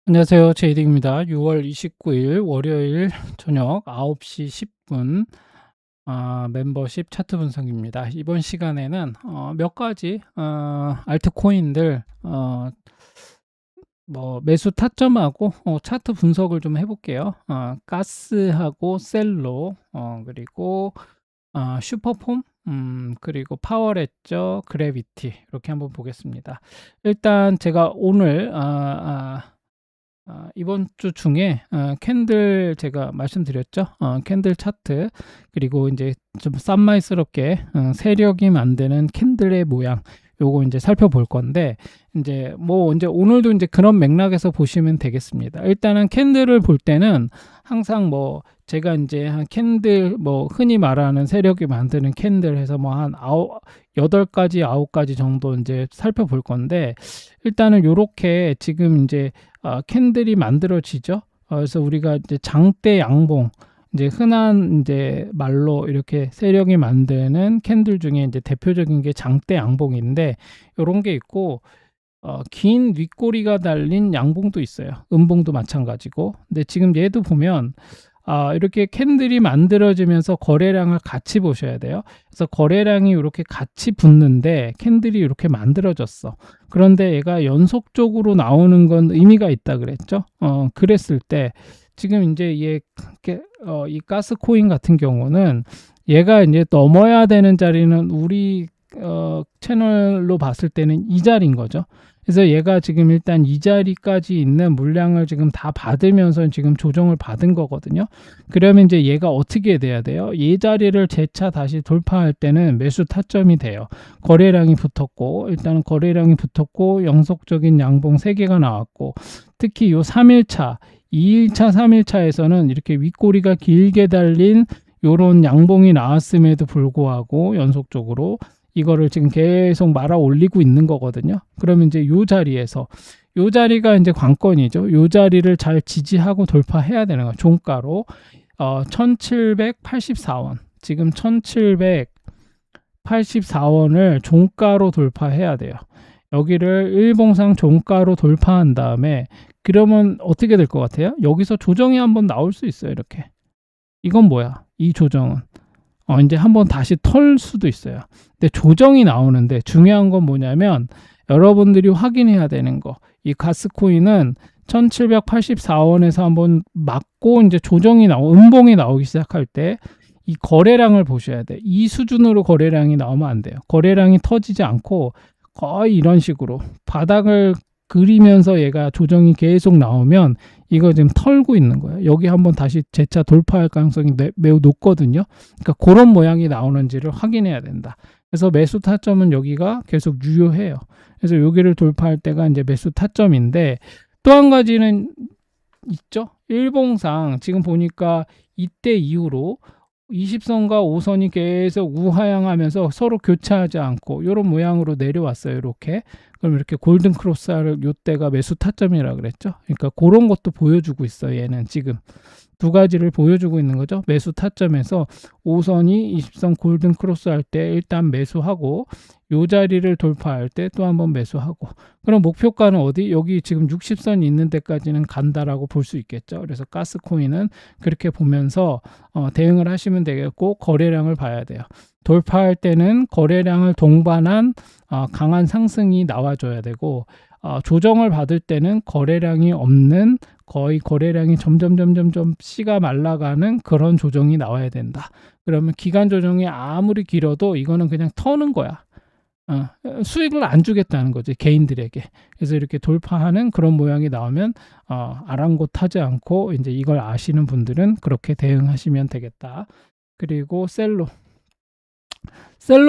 안녕하세요. 제이딩입니다. 6월 29일 월요일 저녁 9시 10분 멤버십 차트 분석입니다. 이번 시간에는 몇 가지 알트코인들 뭐 매수 타점하고 차트 분석을 좀 해볼게요. 가스하고 셀로 그리고 슈퍼폼 그리고 파워레저 그래비티 이렇게 한번 보겠습니다. 일단 제가 오늘 이번 주 중에 캔들 제가 말씀드렸죠. 캔들 차트 그리고 이제 좀 쌈마이스럽게 세력이 만드는 캔들의 모양 요거 이제 살펴볼 건데 이제 뭐 이제 오늘도 이제 그런 맥락에서 보시면 되겠습니다. 일단은 캔들을 볼 때는 항상 뭐 제가 이제 한 캔들 뭐 흔히 말하는 세력이 만드는 캔들 해서 뭐 한 8가지 9가지 정도 이제 살펴볼 건데 일단은 요렇게 지금 이제 캔들이 만들어지죠. 그래서 우리가 이제 장대 양봉 이제 흔한 이제 말로 이렇게 세력이 만드는 캔들 중에 이제 대표적인 게 장대 양봉인데 요런 게 있고 긴 윗꼬리가 달린 양봉도 있어요. 음봉도 마찬가지고. 근데 지금 얘도 보면 이렇게 캔들이 만들어지면서 거래량을 같이 보셔야 돼요. 그래서 거래량이 이렇게 같이 붙는데 캔들이 이렇게 만들어졌어. 그런데 얘가 연속적으로 나오는 건 의미가 있다 그랬죠. 그랬을 때 지금 이제 이 가스 코인 같은 경우는 얘가 이제 넘어야 되는 자리는 우리 채널로 봤을 때는 이 자리인 거죠. 그래서 얘가 지금 일단 이 자리까지 있는 물량을 지금 다 받으면서 지금 조정을 받은 거거든요. 그러면 이제 얘가 어떻게 돼야 돼요? 이 자리를 재차 다시 돌파할 때는 매수 타점이 돼요. 거래량이 붙었고 일단은 거래량이 붙었고 영속적인 양봉 3개가 나왔고 특히 요 3일차 2일차 3일차에서는 이렇게 윗꼬리가 길게 달린 요런 양봉이 나왔음에도 불구하고 연속적으로 이거를 지금 계속 말아 올리고 있는 거거든요. 그러면 이제 요 자리에서 요 자리가 이제 관건이죠. 요 자리를 잘 지지하고 돌파해야 되는 거예요. 종가로 1784원 지금 1784원을 종가로 돌파해야 돼요. 여기를 일봉상 종가로 돌파한 다음에 그러면 어떻게 될 것 같아요? 여기서 조정이 한번 나올 수 있어요. 이렇게 이건 뭐야? 이 조정은 이제 한번 다시 털 수도 있어요. 근데 조정이 나오는데 중요한 건 뭐냐면 여러분들이 확인해야 되는 거. 이 가스코인은 1784원에서 한번 맞고 이제 조정이 음봉이 나오기 시작할 때 이 거래량을 보셔야 돼. 이 수준으로 거래량이 나오면 안 돼요. 거래량이 터지지 않고 거의 이런 식으로 바닥을 그리면서 얘가 조정이 계속 나오면 이거 지금 털고 있는 거예요. 여기 한번 다시 재차 돌파할 가능성이 매우 높거든요. 그러니까 그런 모양이 나오는지를 확인해야 된다. 그래서 매수 타점은 여기가 계속 유효해요. 그래서 여기를 돌파할 때가 이제 매수 타점인데 또 한 가지는 있죠. 일봉상 지금 보니까 이때 이후로 20선과 5선이 계속 우하향하면서 서로 교차하지 않고 이런 모양으로 내려왔어요. 이렇게. 그럼 이렇게 골든 크로스를 요때가 매수 타점이라 그랬죠. 그러니까 그런 것도 보여주고 있어요. 얘는 지금 두 가지를 보여주고 있는 거죠. 매수 타점에서 5선이 20선 골든 크로스 할 때 일단 매수하고 요 자리를 돌파할 때 또 한번 매수하고 그럼 목표가는 어디? 여기 지금 60선 있는 데까지는 간다라고 볼 수 있겠죠. 그래서 가스코인은 그렇게 보면서 대응을 하시면 되겠고 거래량을 봐야 돼요. 돌파할 때는 거래량을 동반한 강한 상승이 나와줘야 되고 조정을 받을 때는 거래량이 없는 거의 거래량이 점점 씨가 말라가는 그런 조정이 나와야 된다. 그러면 기간 조정이 아무리 길어도 이거는 그냥 터는 거야. 수익을 안 주겠다는 거지 개인들에게. 그래서 이렇게 돌파하는 그런 모양이 나오면 아랑곳하지 않고 이제 이걸 아시는 분들은 그렇게 대응하시면 되겠다. 그리고 셀로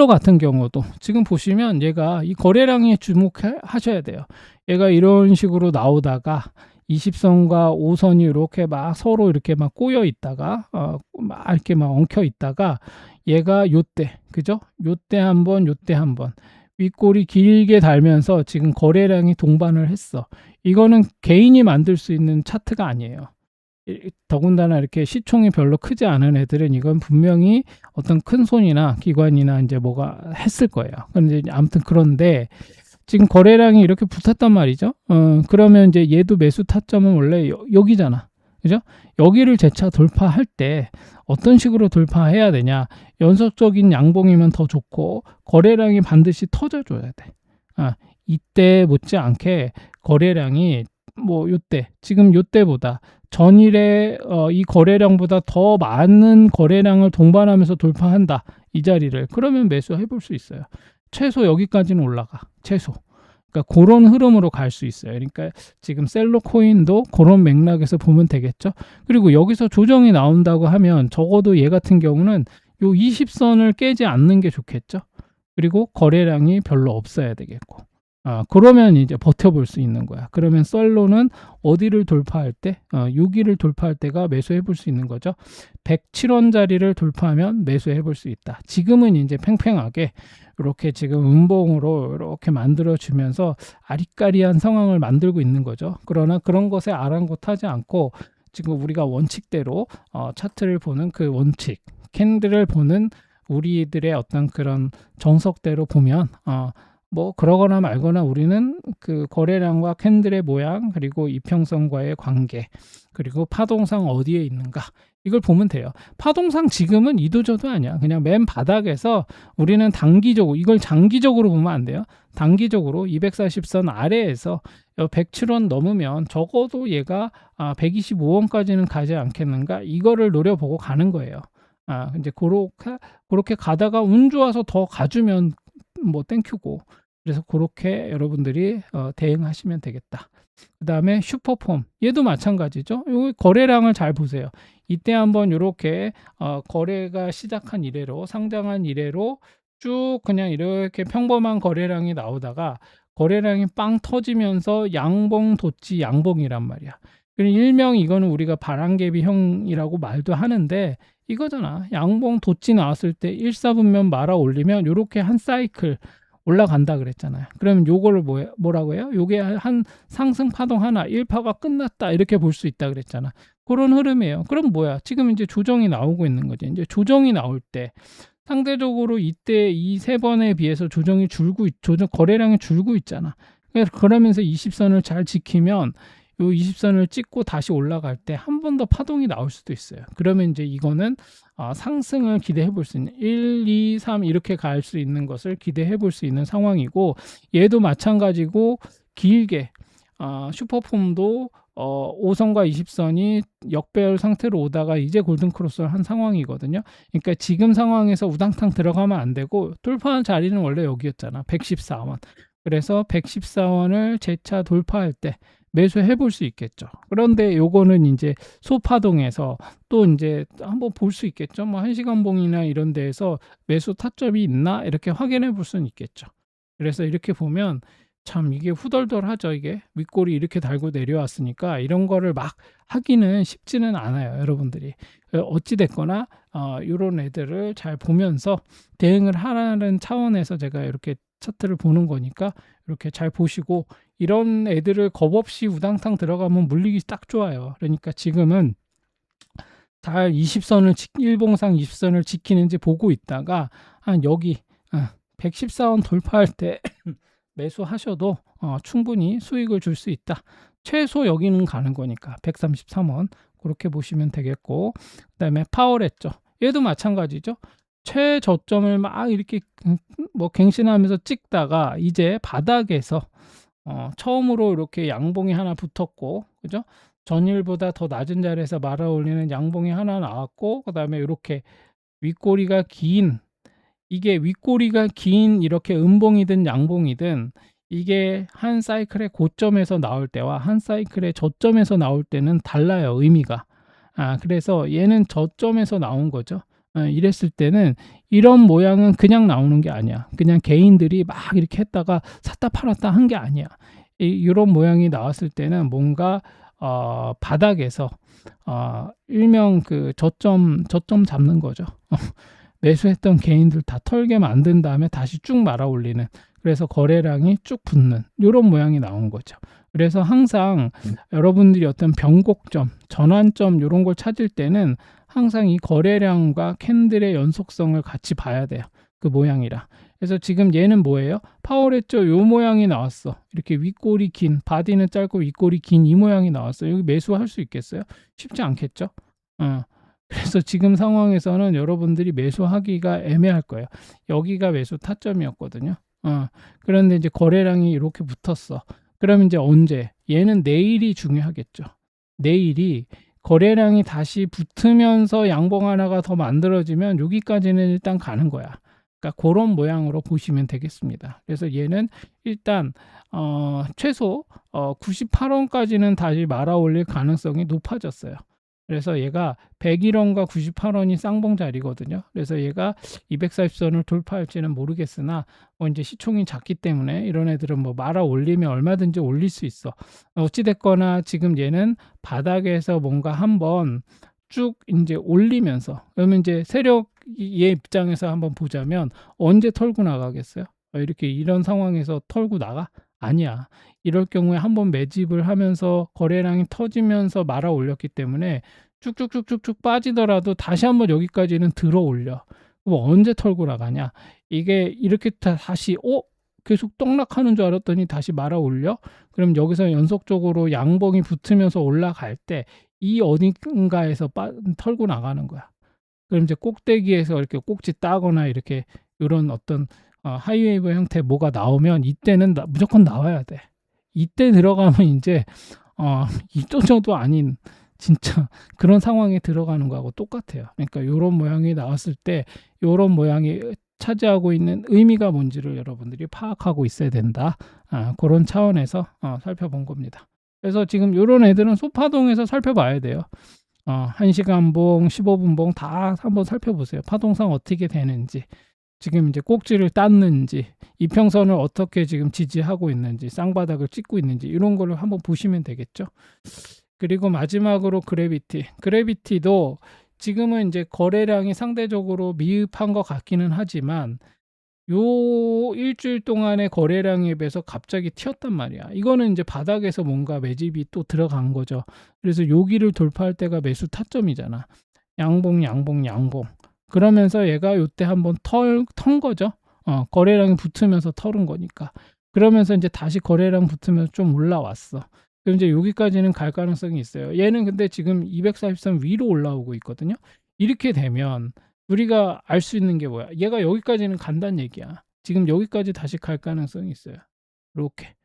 같은 경우도 지금 보시면 얘가 이 거래량에 주목하셔야 돼요. 얘가 이런 식으로 나오다가 20선과 5선이 이렇게 막 서로 이렇게 막 꼬여 있다가 막 이렇게 막 엉켜 있다가 얘가 요때 그죠? 요때 한번 요때 한번 윗골이 길게 달면서 지금 거래량이 동반을 했어. 이거는 개인이 만들 수 있는 차트가 아니에요. 더군다나 이렇게 시총이 별로 크지 않은 애들은 이건 분명히 어떤 큰 손이나 기관이나 이제 뭐가 했을 거예요. 그런데 아무튼 그런데 지금 거래량이 이렇게 붙었단 말이죠. 그러면 이제 얘도 매수 타점은 원래 여기잖아. 그죠? 여기를 재차 돌파할 때 어떤 식으로 돌파해야 되냐? 연속적인 양봉이면 더 좋고 거래량이 반드시 터져줘야 돼. 이때 못지않게 거래량이 뭐 요때 지금 요때보다 전일에 이 거래량보다 더 많은 거래량을 동반하면서 돌파한다. 이 자리를. 그러면 매수해 볼 수 있어요. 최소 여기까지는 올라가. 최소. 그러니까 그런 흐름으로 갈 수 있어요. 그러니까 지금 셀러 코인도 그런 맥락에서 보면 되겠죠. 그리고 여기서 조정이 나온다고 하면 적어도 얘 같은 경우는 요 20선을 깨지 않는 게 좋겠죠. 그리고 거래량이 별로 없어야 되겠고. 그러면 이제 버텨볼 수 있는 거야. 그러면 셀러는 어디를 돌파할 때, 6일을 돌파할 때가 매수해 볼 수 있는 거죠. 107원짜리를 돌파하면 매수해 볼 수 있다. 지금은 이제 팽팽하게 이렇게 지금 음봉으로 이렇게 만들어 주면서 아리까리한 상황을 만들고 있는 거죠. 그러나 그런 것에 아랑곳하지 않고 지금 우리가 원칙대로 차트를 보는 그 원칙, 캔들을 보는 우리들의 어떤 그런 정석대로 보면 뭐 그러거나 말거나 우리는 그 거래량과 캔들의 모양, 그리고 이평선과의 관계, 그리고 파동상 어디에 있는가, 이걸 보면 돼요. 파동상 지금은 이도저도 아니야. 그냥 맨 바닥에서 우리는 단기적으로, 이걸 장기적으로 보면 안 돼요. 단기적으로 240선 아래에서 107원 넘으면 적어도 얘가 125원까지는 가지 않겠는가, 이거를 노려보고 가는 거예요. 이제 그렇게 가다가 운 좋아서 더 가주면 뭐 땡큐고, 그래서 그렇게 여러분들이 대응하시면 되겠다. 그 다음에 슈퍼폼, 얘도 마찬가지죠. 요 거래량을 잘 보세요. 이때 한번 이렇게 거래가 시작한 이래로, 상장한 이래로 쭉 그냥 이렇게 평범한 거래량이 나오다가 거래량이 빵 터지면서 양봉 돋지 양봉이란 말이야. 일명 이거는 우리가 바람개비형이라고 말도 하는데 이거잖아. 양봉 돋지 나왔을 때 1사분면 말아 올리면 이렇게 한 사이클 올라간다 그랬잖아요. 그러면 요거를 뭐라고 해요? 요게 한 상승 파동 하나, 1파가 끝났다, 이렇게 볼 수 있다 그랬잖아. 그런 흐름이에요. 그럼 뭐야? 지금 이제 조정이 나오고 있는 거지. 이제 조정이 나올 때 상대적으로 이때 이 세 번에 비해서 조정이 거래량이 줄고 있잖아. 그러면서 20선을 잘 지키면 요 20선을 찍고 다시 올라갈 때 한 번 더 파동이 나올 수도 있어요. 그러면 이제 이거는 상승을 기대해 볼 수 있는 1, 2, 3 이렇게 갈 수 있는 것을 기대해 볼 수 있는 상황이고, 얘도 마찬가지고 길게 슈퍼폼도 5선과 20선이 역배열 상태로 오다가 이제 골든크로스를 한 상황이거든요. 그러니까 지금 상황에서 우당탕 들어가면 안 되고, 돌파한 자리는 원래 여기였잖아. 114원. 그래서 114원을 재차 돌파할 때 매수해 볼 수 있겠죠. 그런데 요거는 이제 소파동에서 또 이제 한번 볼 수 있겠죠. 뭐 1시간 봉이나 이런 데에서 매수 타점이 있나 이렇게 확인해 볼 수는 있겠죠. 그래서 이렇게 보면 참 이게 후덜덜하죠. 이게 윗골이 이렇게 달고 내려왔으니까 이런 거를 막 하기는 쉽지는 않아요, 여러분들이. 어찌 됐거나 이런 애들을 잘 보면서 대응을 하라는 차원에서 제가 이렇게 차트를 보는 거니까 이렇게 잘 보시고, 이런 애들을 겁없이 우당탕 들어가면 물리기 딱 좋아요. 그러니까 지금은 잘 20선을 일봉상 20선을 지키는지 보고 있다가 한 여기 114원 돌파할 때 매수하셔도 충분히 수익을 줄 수 있다. 최소 여기는 가는 거니까 133원 그렇게 보시면 되겠고, 그 다음에 파월했죠. 얘도 마찬가지죠. 최저점을 막 이렇게 뭐 갱신하면서 찍다가 이제 바닥에서 처음으로 이렇게 양봉이 하나 붙었고, 그죠? 전일보다 더 낮은 자리에서 말아 올리는 양봉이 하나 나왔고, 그 다음에 이렇게 윗꼬리가 긴, 이게 윗꼬리가 긴 이렇게 음봉이든 양봉이든 이게 한 사이클의 고점에서 나올 때와 한 사이클의 저점에서 나올 때는 달라요, 의미가. 그래서 얘는 저점에서 나온 거죠. 이랬을 때는 이런 모양은 그냥 나오는 게 아니야. 그냥 개인들이 막 이렇게 했다가 샀다 팔았다 한 게 아니야. 이런 모양이 나왔을 때는 뭔가 바닥에서 일명 그 저점 잡는 거죠. 매수했던 개인들 다 털게 만든 다음에 다시 쭉 말아 올리는, 그래서 거래량이 쭉 붙는 이런 모양이 나온 거죠. 그래서 항상 여러분들이 어떤 변곡점, 전환점 이런 걸 찾을 때는 항상 이 거래량과 캔들의 연속성을 같이 봐야 돼요. 그 모양이라. 그래서 지금 얘는 뭐예요? 파워랬죠? 요 모양이 나왔어. 이렇게 윗골이 긴, 바디는 짧고 윗골이 긴 이 모양이 나왔어요. 여기 매수할 수 있겠어요? 쉽지 않겠죠? 그래서 지금 상황에서는 여러분들이 매수하기가 애매할 거예요. 여기가 매수 타점이었거든요. 그런데 이제 거래량이 이렇게 붙었어. 그럼 이제 언제? 얘는 내일이 중요하겠죠. 내일이 거래량이 다시 붙으면서 양봉 하나가 더 만들어지면 여기까지는 일단 가는 거야. 그러니까 그런 모양으로 보시면 되겠습니다. 그래서 얘는 일단 최소 98원까지는 다시 말아 올릴 가능성이 높아졌어요. 그래서 얘가 101원과 98원이 쌍봉 자리거든요. 그래서 얘가 240선을 돌파할지는 모르겠으나 이제 시총이 작기 때문에 이런 애들은 뭐 말아 올리면 얼마든지 올릴 수 있어. 어찌됐거나 지금 얘는 바닥에서 뭔가 한번 쭉 이제 올리면서, 그러면 이제 세력의 입장에서 한번 보자면 언제 털고 나가겠어요? 이렇게 이런 상황에서 털고 나가? 아니야. 이럴 경우에 한번 매집을 하면서 거래량이 터지면서 말아 올렸기 때문에 쭉쭉쭉쭉쭉 빠지더라도 다시 한번 여기까지는 들어 올려. 그럼 언제 털고 나가냐? 이게 이렇게 다시 계속 떡락하는 줄 알았더니 다시 말아 올려? 그럼 여기서 연속적으로 양봉이 붙으면서 올라갈 때 이 어딘가에서 털고 나가는 거야. 그럼 이제 꼭대기에서 이렇게 꼭지 따거나 이렇게 이런 어떤 하이웨이브 형태 뭐가 나오면 이때는 무조건 나와야 돼. 이때 들어가면 이제 이도저도 아닌 진짜 그런 상황에 들어가는 거하고 똑같아요. 그러니까 이런 모양이 나왔을 때 이런 모양이 차지하고 있는 의미가 뭔지를 여러분들이 파악하고 있어야 된다. 그런 차원에서 살펴본 겁니다. 그래서 지금 이런 애들은 소파동에서 살펴봐야 돼요. 1시간봉, 15분봉 다 한번 살펴보세요. 파동상 어떻게 되는지, 지금 이제 꼭지를 땄는지, 이평선을 어떻게 지금 지지하고 있는지, 쌍바닥을 찍고 있는지 이런 거를 한번 보시면 되겠죠. 그리고 마지막으로 그래비티도 지금은 이제 거래량이 상대적으로 미흡한 것 같기는 하지만 요 일주일 동안의 거래량에 비해서 갑자기 튀었단 말이야. 이거는 이제 바닥에서 뭔가 매집이 또 들어간 거죠. 그래서 여기를 돌파할 때가 매수 타점이잖아. 양봉 양봉 양봉. 그러면서 얘가 요때 한번 턴 거죠. 거래량이 붙으면서 털은 거니까. 그러면서 이제 다시 거래량 붙으면서 좀 올라왔어. 그럼 이제 여기까지는 갈 가능성이 있어요. 얘는 근데 지금 243 위로 올라오고 있거든요. 이렇게 되면 우리가 알 수 있는 게 뭐야? 얘가 여기까지는 간다는 얘기야. 지금 여기까지 다시 갈 가능성이 있어요. 이렇게.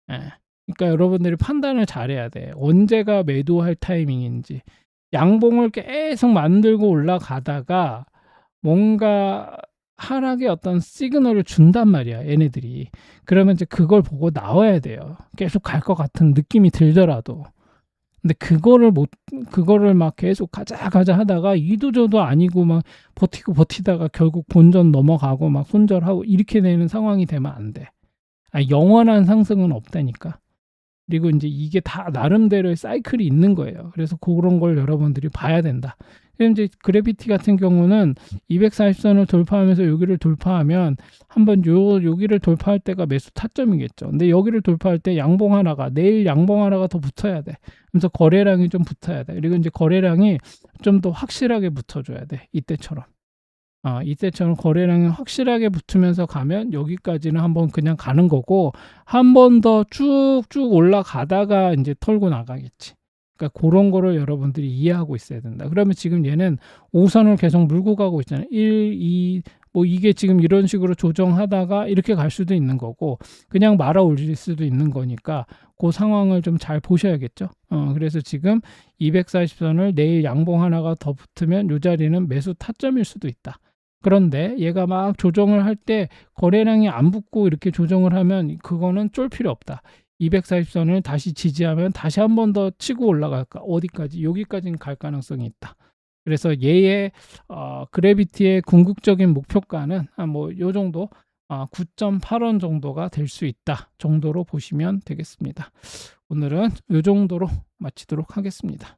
그러니까 여러분들이 판단을 잘해야 돼. 언제가 매도할 타이밍인지. 양봉을 계속 만들고 올라가다가 뭔가 하락의 어떤 시그널을 준단 말이야, 얘네들이. 그러면 이제 그걸 보고 나와야 돼요. 계속 갈 것 같은 느낌이 들더라도. 근데 그거를 막 계속 가자 하다가 이도저도 아니고 막 버티다가 결국 본전 넘어가고 막 손절하고 이렇게 되는 상황이 되면 안 돼. 영원한 상승은 없다니까. 그리고 이제 이게 다 나름대로의 사이클이 있는 거예요. 그래서 그런 걸 여러분들이 봐야 된다. 그럼 이제 그래비티 같은 경우는 240선을 돌파하면서 여기를 돌파하면 한번 여기를 돌파할 때가 매수 타점이겠죠. 근데 여기를 돌파할 때 내일 양봉 하나가 더 붙어야 돼. 그래서 거래량이 좀 붙어야 돼. 그리고 이제 거래량이 좀 더 확실하게 붙어줘야 돼. 이때처럼 거래량이 확실하게 붙으면서 가면 여기까지는 한번 그냥 가는 거고, 한 번 더 쭉쭉 올라가다가 이제 털고 나가겠지. 그러니까 그런 거를 여러분들이 이해하고 있어야 된다. 그러면 지금 얘는 5선을 계속 물고 가고 있잖아요. 1, 2, 뭐 이게 지금 이런 식으로 조정하다가 이렇게 갈 수도 있는 거고, 그냥 말아 올릴 수도 있는 거니까 그 상황을 좀 잘 보셔야겠죠. 그래서 지금 240선을 내일 양봉 하나가 더 붙으면 이 자리는 매수 타점일 수도 있다. 그런데 얘가 막 조정을 할 때 거래량이 안 붙고 이렇게 조정을 하면 그거는 쫄 필요 없다. 240선을 다시 지지하면 다시 한 번 더 치고 올라갈까? 어디까지? 여기까지는 갈 가능성이 있다. 그래서 얘의 그래비티의 궁극적인 목표가는 요 정도 9.8원 정도가 될 수 있다 정도로 보시면 되겠습니다. 오늘은 이 정도로 마치도록 하겠습니다.